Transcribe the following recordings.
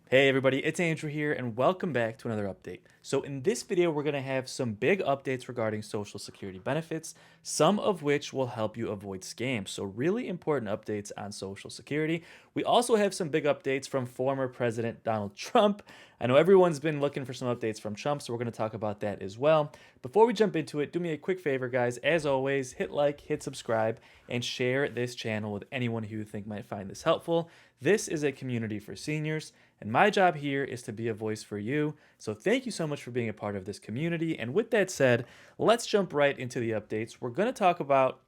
Hey everybody, it's Andrew here and welcome back to another update. So in this video, we're going to have some big updates regarding Social Security benefits, some of which will help you avoid scams. So really important updates on Social Security. We also have some big updates from former President Donald Trump. I know everyone's been looking for some updates from Trump, so we're going to talk about that as well. Before we jump into it, do me a quick favor, guys. As always, hit like, hit subscribe, and share this channel with anyone who you think might find this helpful. This is a community for seniors, and my job here is to be a voice for you. So thank you so much for being a part of this community. And with that said, let's jump right into the updates. We're going to talk about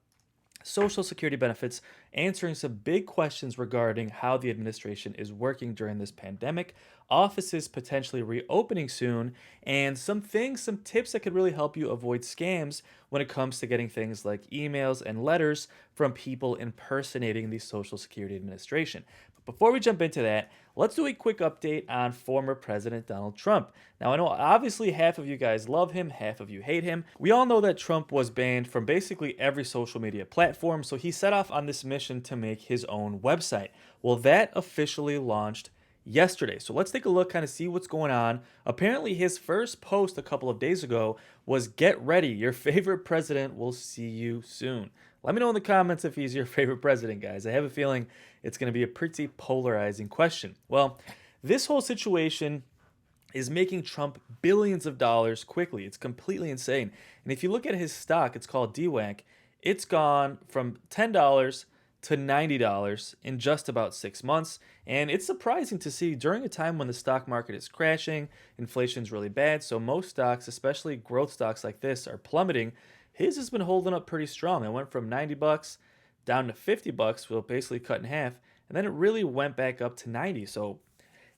Social Security benefits, answering some big questions regarding how the administration is working during this pandemic, offices potentially reopening soon, and some tips that could really help you avoid scams when it comes to getting things like emails and letters from people impersonating the Social Security Administration. But before we jump into that, let's do a quick update on former President Donald Trump. Now, I know obviously half of you guys love him, half of you hate him. We all know that Trump was banned from basically every social media platform, so he set off on this mission to make his own website. Well, that officially launched yesterday. So let's take a look, kind of see what's going on. Apparently, his first post a couple of days ago was "Get ready, your favorite president will see you soon." Let me know in the comments if he's your favorite president, guys. I have a feeling it's going to be a pretty polarizing question. Well, this whole situation is making Trump billions of dollars quickly. It's completely insane. And if you look at his stock, it's called DWAC. It's gone from $10 to $90 in just about 6 months. And it's surprising to see during a time when the stock market is crashing, inflation's really bad. So most stocks, especially growth stocks like this, are plummeting. His has been holding up pretty strong. It went from $90 down to $50, well, basically cut in half. And then it really went back up to 90. So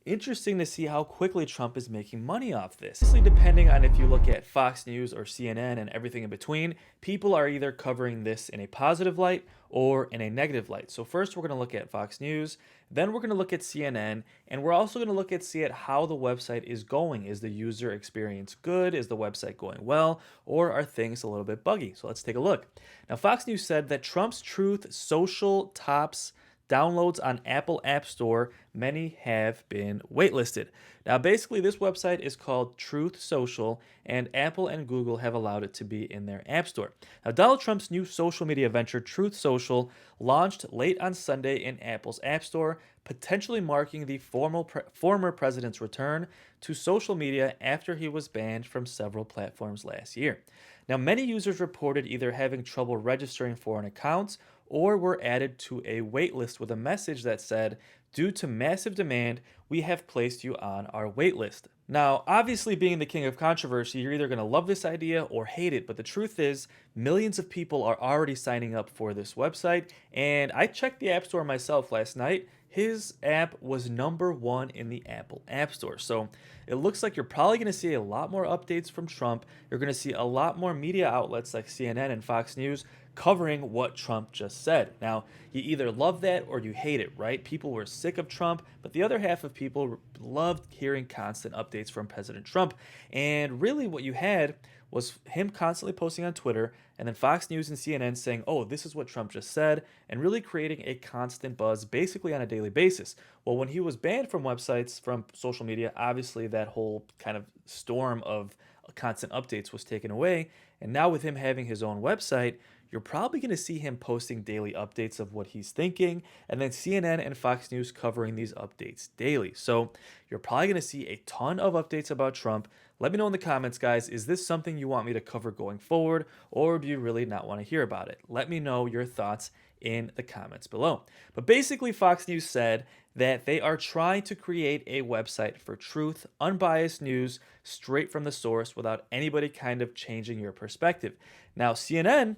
interesting to see how quickly Trump is making money off this. Obviously, depending on if you look at Fox News or CNN and everything in between, people are either covering this in a positive light or in a negative light. So first we're going to look at Fox News, then we're going to look at CNN, and we're also going to see at how the website is going. Is the user experience good? Is the website going well? Or are things a little bit buggy? So let's take a look. Now, Fox News said that Trump's Truth Social tops downloads on Apple App Store, many have been waitlisted. Now, basically, this website is called Truth Social, and Apple and Google have allowed it to be in their App Store. Now, Donald Trump's new social media venture, Truth Social, launched late on Sunday in Apple's App Store, potentially marking the former president's return to social media after he was banned from several platforms last year. Now, many users reported either having trouble registering for an account or were added to a waitlist with a message that said, "Due to massive demand, we have placed you on our waitlist." Now, obviously, being the king of controversy, you're either going to love this idea or hate it, but the truth is, millions of people are already signing up for this website, and I checked the App Store myself last night. His app was #1 in the Apple App Store. So it looks like you're probably going to see a lot more updates from Trump. You're going to see a lot more media outlets like CNN and Fox News covering what Trump just said. Now, you either love that or you hate it, right? People were sick of Trump, but the other half of people loved hearing constant updates from President Trump. And really, what you had was him constantly posting on Twitter, and then Fox News and CNN saying, "Oh, this is what Trump just said," and really creating a constant buzz basically on a daily basis. Well, when he was banned from websites, from social media, obviously that whole kind of storm of constant updates was taken away. And now with him having his own website, you're probably going to see him posting daily updates of what he's thinking, and then CNN and Fox News covering these updates daily. So you're probably going to see a ton of updates about Trump. Let me know in the comments, guys. Is this something you want me to cover going forward, or do you really not want to hear about it? Let me know your thoughts in the comments below. But basically, Fox News said that they are trying to create a website for truth, unbiased news, straight from the source without anybody kind of changing your perspective. Now, CNN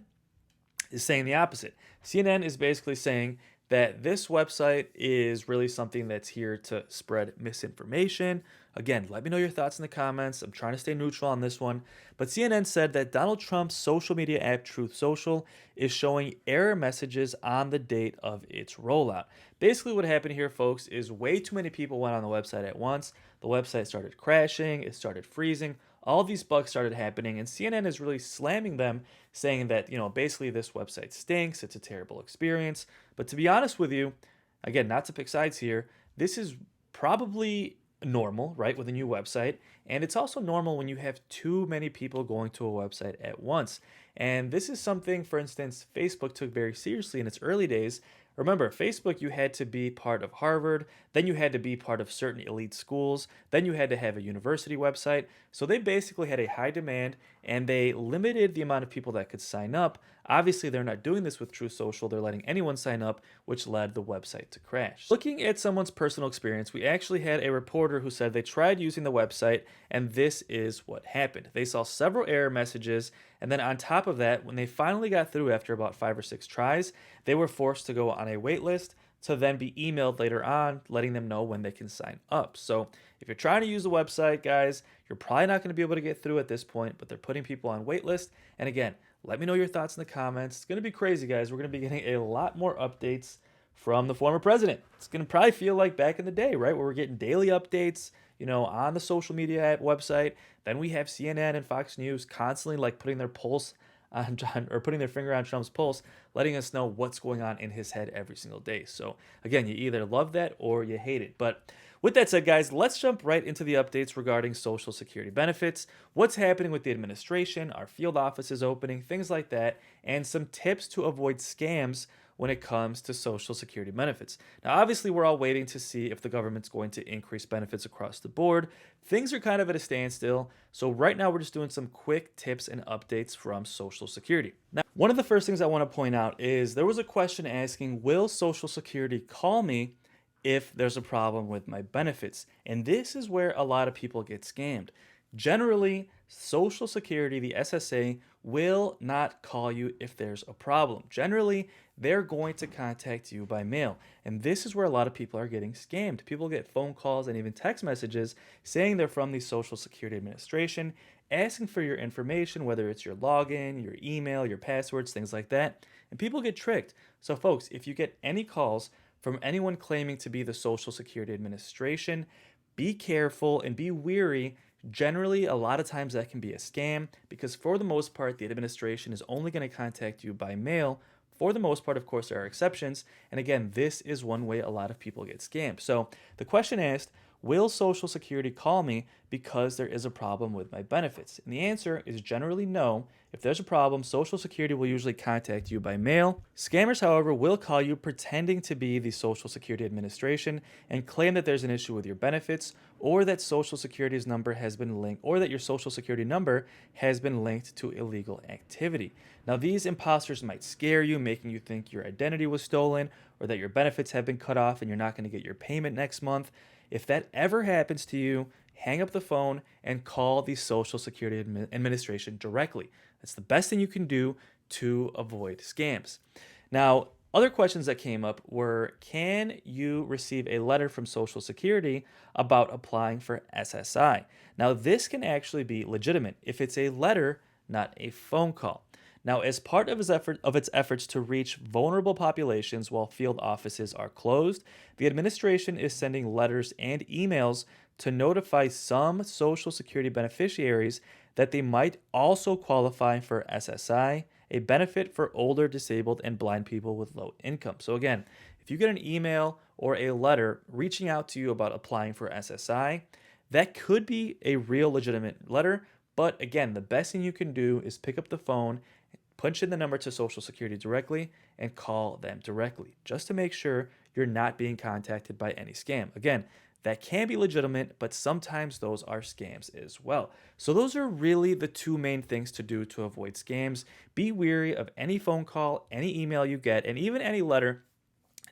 is saying the opposite. CNN is basically saying that this website is really something that's here to spread misinformation. Again, let me know your thoughts in the comments. I'm trying to stay neutral on this one. But CNN said that Donald Trump's social media app, Truth Social, is showing error messages on the date of its rollout. Basically, what happened here, folks, is way too many people went on the website at once. The website started crashing, it started freezing. All these bugs started happening, and CNN is really slamming them, saying that, basically this website stinks, it's a terrible experience. But to be honest with you, again, not to pick sides here, this is probably normal, right, with a new website. And it's also normal when you have too many people going to a website at once. And this is something, for instance, Facebook took very seriously in its early days. Remember, Facebook, you had to be part of Harvard, then you had to be part of certain elite schools, then you had to have a university website. So they basically had a high demand and they limited the amount of people that could sign up. Obviously, they're not doing this with True Social, they're letting anyone sign up, which led the website to crash. Looking at someone's personal experience, we actually had a reporter who said they tried using the website and this is what happened. They saw several error messages, and then on top of that, when they finally got through after about 5 or 6 tries, they were forced to go on a wait list to then be emailed later on, letting them know when they can sign up. So if you're trying to use the website, guys, you're probably not going to be able to get through at this point, but they're putting people on wait list. And again, let me know your thoughts in the comments. It's going to be crazy, guys. We're going to be getting a lot more updates from the former president. It's going to probably feel like back in the day, right? Where we're getting daily updates, on the social media website. Then we have CNN and Fox News constantly like putting their pulse on John, or putting their finger on Trump's pulse, letting us know what's going on in his head every single day. So again, you either love that or you hate it. But with that said, guys, let's jump right into the updates regarding Social Security benefits, what's happening with the administration, our field offices opening, things like that, and some tips to avoid scams when it comes to Social Security benefits. Now, obviously, we're all waiting to see if the government's going to increase benefits across the board. Things are kind of at a standstill, so right now we're just doing some quick tips and updates from Social Security. Now, one of the first things I want to point out is there was a question asking, will Social Security call me if there's a problem with my benefits? And this is where a lot of people get scammed. Generally, Social Security, the SSA, will not call you if there's a problem. Generally, they're going to contact you by mail. And this is where a lot of people are getting scammed. People get phone calls and even text messages saying they're from the Social Security Administration, asking for your information, whether it's your login, your email, your passwords, things like that. And people get tricked. So folks, if you get any calls from anyone claiming to be the Social Security Administration, be careful and be wary. Generally, a lot of times that can be a scam because for the most part, the administration is only going to contact you by mail. For the most part, of course, there are exceptions. And again, this is one way a lot of people get scammed. So the question asked, will Social Security call me because there is a problem with my benefits? And the answer is generally no. If there's a problem, Social Security will usually contact you by mail. Scammers, however, will call you pretending to be the Social Security Administration and claim that there's an issue with your benefits or that Social Security's number has been linked, or that your Social Security number has been linked to illegal activity. Now, these imposters might scare you, making you think your identity was stolen or that your benefits have been cut off and you're not going to get your payment next month. If that ever happens to you, hang up the phone and call the Social Security Administration directly. That's the best thing you can do to avoid scams. Now, other questions that came up were, can you receive a letter from Social Security about applying for SSI? Now, this can actually be legitimate if it's a letter, not a phone call. Now, as part of its efforts to reach vulnerable populations while field offices are closed, the administration is sending letters and emails to notify some Social Security beneficiaries that they might also qualify for SSI, a benefit for older, disabled, and blind people with low income. So again, if you get an email or a letter reaching out to you about applying for SSI, that could be a real legitimate letter. But again, the best thing you can do is pick up the phone, punch in the number to Social Security directly, and call them directly, just to make sure you're not being contacted by any scam. Again, that can be legitimate, but sometimes those are scams as well. So those are really the two main things to do to avoid scams. Be wary of any phone call, any email you get, and even any letter.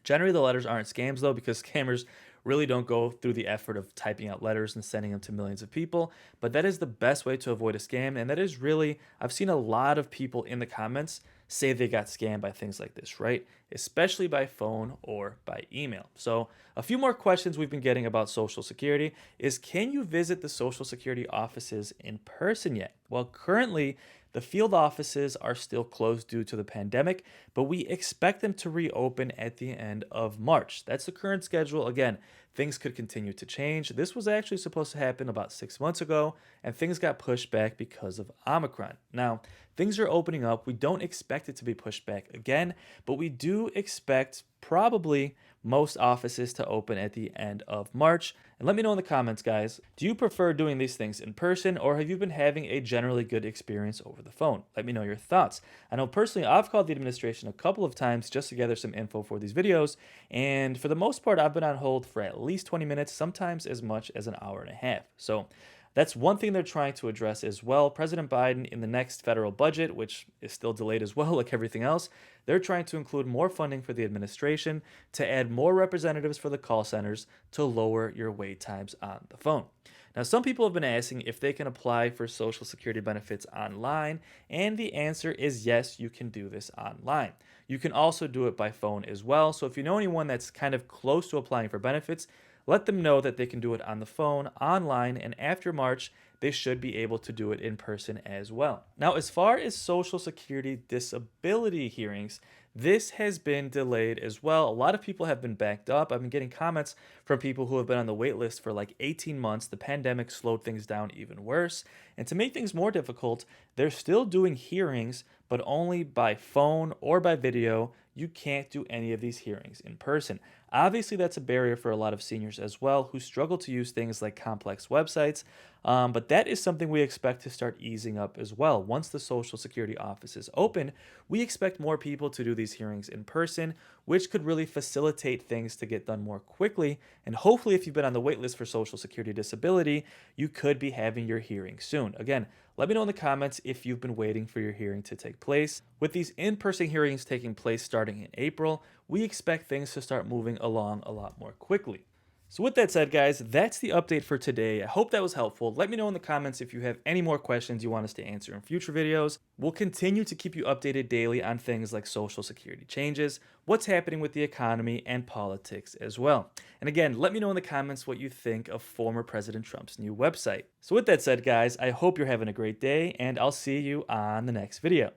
Generally, the letters aren't scams though, because scammers really don't go through the effort of typing out letters and sending them to millions of people. But that is the best way to avoid a scam. And that is really, I've seen a lot of people in the comments say they got scammed by things like this, right? Especially by phone or by email. So a few more questions we've been getting about Social Security is, can you visit the Social Security offices in person yet? Well, currently, the field offices are still closed due to the pandemic, but we expect them to reopen at the end of March. That's the current schedule. Again, things could continue to change. This was actually supposed to happen about 6 months ago, and things got pushed back because of Omicron. Now, things are opening up. We don't expect it to be pushed back again, but we do expect probably most offices to open at the end of March. And let me know in the comments, guys, do you prefer doing these things in person, or have you been having a generally good experience over the phone? Let me know your thoughts. I know personally I've called the administration a couple of times just to gather some info for these videos, and for the most part I've been on hold for at least 20 minutes, sometimes as much as an hour and a half. So that's one thing they're trying to address as well. President Biden, in the next federal budget, which is still delayed as well, like everything else, they're trying to include more funding for the administration to add more representatives for the call centers to lower your wait times on the phone. Now, some people have been asking if they can apply for Social Security benefits online, and the answer is yes, you can do this online. You can also do it by phone as well. So if you know anyone that's kind of close to applying for benefits, let them know that they can do it on the phone, online, and after March, they should be able to do it in person as well. Now, as far as Social Security disability hearings, this has been delayed as well. A lot of people have been backed up. I've been getting comments from people who have been on the wait list for like 18 months. The pandemic slowed things down even worse. And to make things more difficult, they're still doing hearings, but only by phone or by video. You can't do any of these hearings in person. Obviously, that's a barrier for a lot of seniors as well who struggle to use things like complex websites, but that is something we expect to start easing up as well. Once the Social Security offices open, we expect more people to do these hearings in person, which could really facilitate things to get done more quickly. And hopefully, if you've been on the wait list for Social Security disability, you could be having your hearing soon. Again, let me know in the comments if you've been waiting for your hearing to take place. With these in-person hearings taking place starting in April, we expect things to start moving along a lot more quickly. So with that said, guys, that's the update for today. I hope that was helpful. Let me know in the comments if you have any more questions you want us to answer in future videos. We'll continue to keep you updated daily on things like Social Security changes, what's happening with the economy, and politics as well. And again, let me know in the comments what you think of former President Trump's new website. So with that said, guys, I hope you're having a great day, and I'll see you on the next video.